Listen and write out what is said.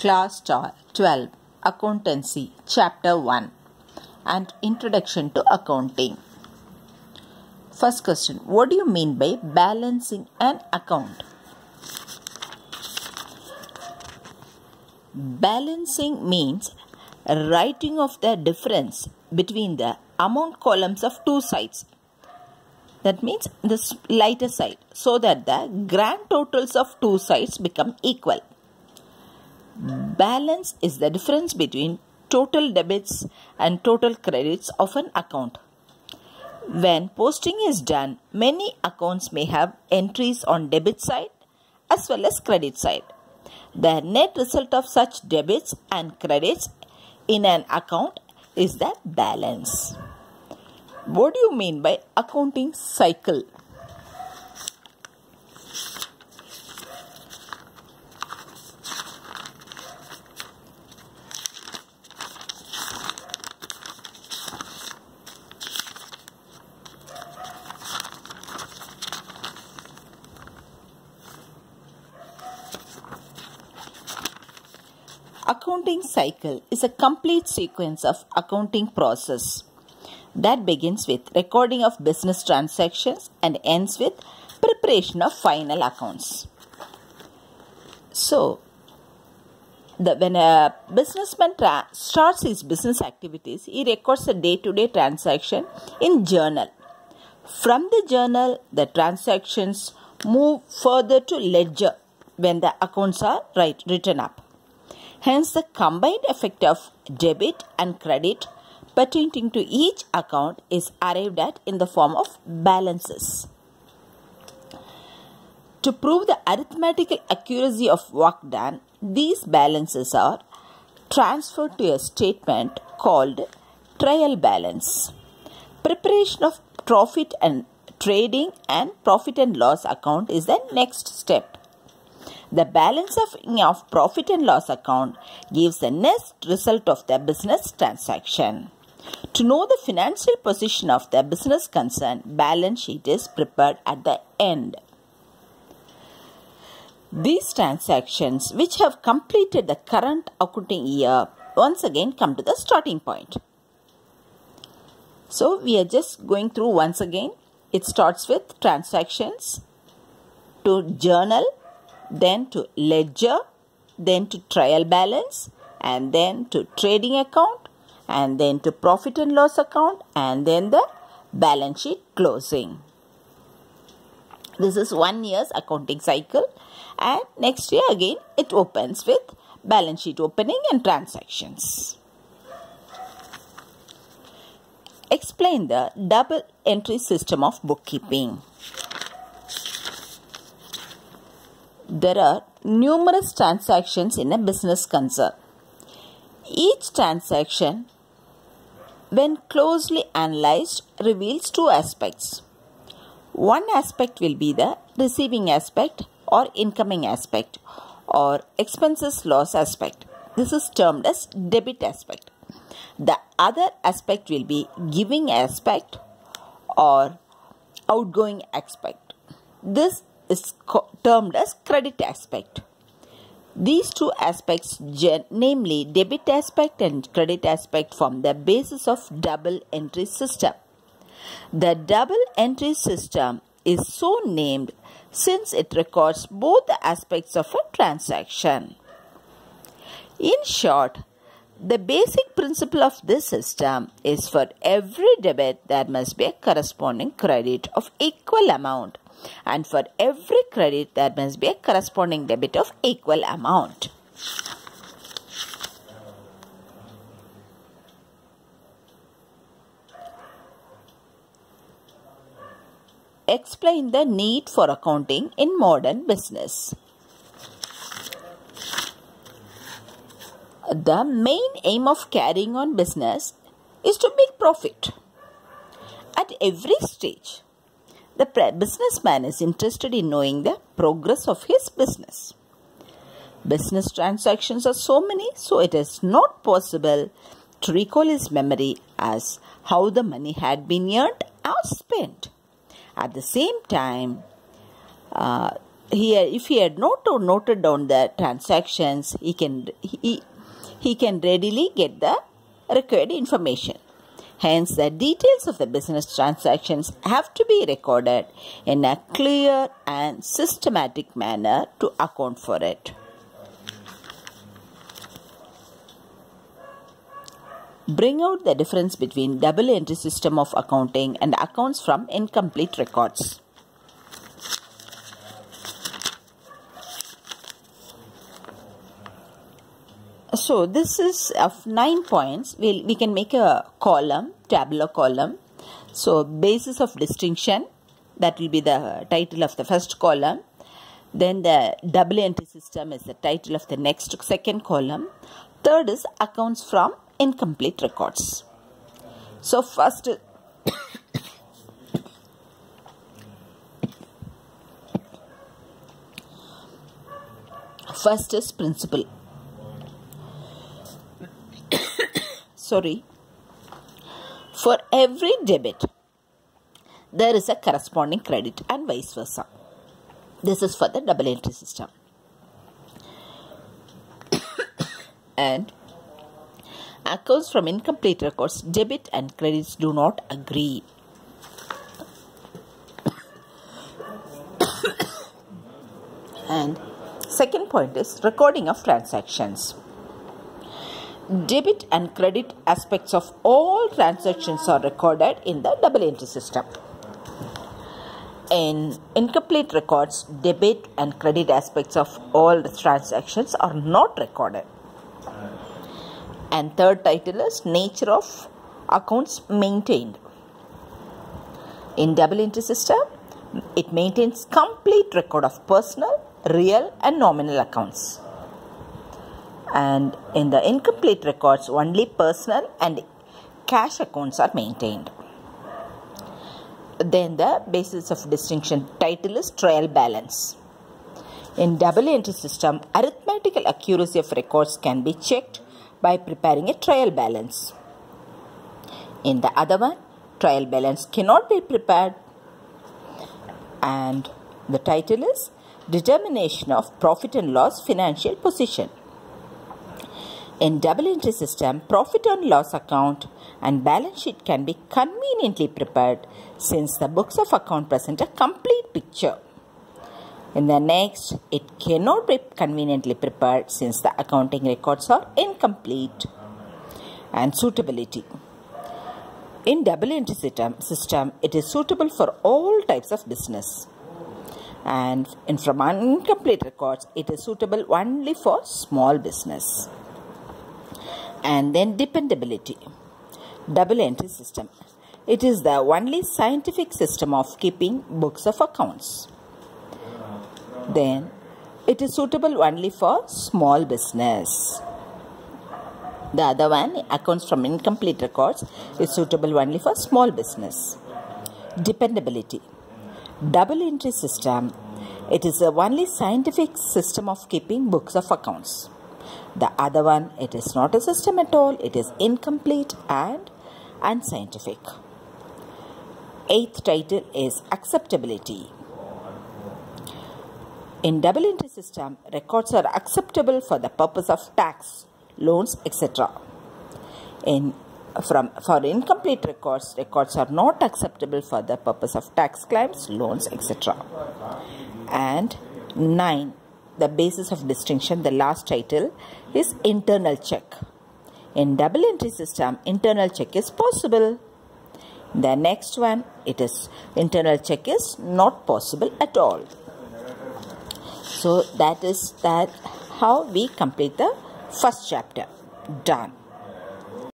Class 12 Accountancy Chapter 1 and Introduction to Accounting. First question. What do you mean by balancing an account? Balancing means writing of the difference between the amount columns of two sides. That means the lighter side, so that the grand totals of two sides become equal. Balance is the difference between total debits and total credits of an account. When posting is done, many accounts may have entries on debit side as well as credit side. The net result of such debits and credits in an account is the balance. What do you mean by accounting cycle? Accounting cycle is a complete sequence of accounting process that begins with recording of business transactions and ends with preparation of final accounts. So, when a businessman starts his business activities, he records a day-to-day transaction in journal. From the journal, the transactions move further to ledger when the accounts are written up. Hence, the combined effect of debit and credit pertaining to each account is arrived at in the form of balances. To prove the arithmetical accuracy of work done, these balances are transferred to a statement called trial balance. Preparation of profit and trading and profit and loss account is the next step. The balance of profit and loss account gives the net result of the business transaction. To know the financial position of the business concern, balance sheet is prepared at the end. These transactions, which have completed the current accounting year, once again come to the starting point. So, we are just going through once again. It starts with transactions to journal, then to ledger, then to trial balance, and then to trading account, and then to profit and loss account, and then the balance sheet closing. This is 1 year's accounting cycle, and next year again it opens with balance sheet opening and transactions. Explain the double entry system of bookkeeping. There are numerous transactions in a business concern. Each transaction, when closely analyzed, reveals two aspects. One aspect will be the receiving aspect or incoming aspect or expenses loss aspect. This is termed as debit aspect. The other aspect will be giving aspect or outgoing aspect. This is termed as credit aspect. These two aspects, namely debit aspect and credit aspect, form the basis of double entry system. The double entry system is so named since it records both the aspects of a transaction. In short, the basic principle of this system is for every debit there must be a corresponding credit of equal amount, and for every credit there must be a corresponding debit of equal amount. Explain the need for accounting in modern business. The main aim of carrying on business is to make profit. At every stage, the businessman is interested in knowing the progress of his business. Business transactions are so many, so it is not possible to recall his memory as how the money had been earned or spent. At the same time, here, if he had not noted down the transactions, he can readily get the required information. Hence, the details of the business transactions have to be recorded in a clear and systematic manner to account for it. Bring out the difference between double entry system of accounting and accounts from incomplete records. So this is of 9 points. We can make a column, tabular column. So basis of distinction, that will be the title of the first column. Then the double entry system is the title of the second column. Third is accounts from incomplete records. So first is principal. For every debit, there is a corresponding credit and vice versa. This is for the double entry system. And accounts from incomplete records, debit and credits do not agree. And second point is recording of transactions. Debit and credit aspects of all transactions are recorded in the double entry system. In incomplete records, debit and credit aspects of all the transactions are not recorded. And third title is nature of accounts maintained. In double entry system, it maintains complete record of personal, real and nominal accounts. And in the incomplete records, only personal and cash accounts are maintained. Then the basis of distinction title is trial balance. In double entry system, arithmetical accuracy of records can be checked by preparing a trial balance. In the other one, trial balance cannot be prepared. And the title is determination of profit and loss financial position. In double entry system, profit and loss account and balance sheet can be conveniently prepared since the books of account present a complete picture. In the next, it cannot be conveniently prepared since the accounting records are incomplete. And suitability. In double entry system, it is suitable for all types of business. And from incomplete records, it is suitable only for small business. And then dependability. Double entry system. It is the only scientific system of keeping books of accounts. Then it is suitable only for small business. The other one, accounts from incomplete records, is suitable only for small business. Dependability. Double entry system. It is the only scientific system of keeping books of accounts. The other one, it is not a system at all. It is incomplete and unscientific. Eighth title is acceptability. In double entry system, records are acceptable for the purpose of tax, loans, etc. For incomplete records, records are not acceptable for the purpose of tax claims, loans, etc. And 9. The basis of distinction, the last title is internal check. In double entry system, internal check is possible. The next one, it is internal check is not possible at all. So that is how we complete the first chapter. Done.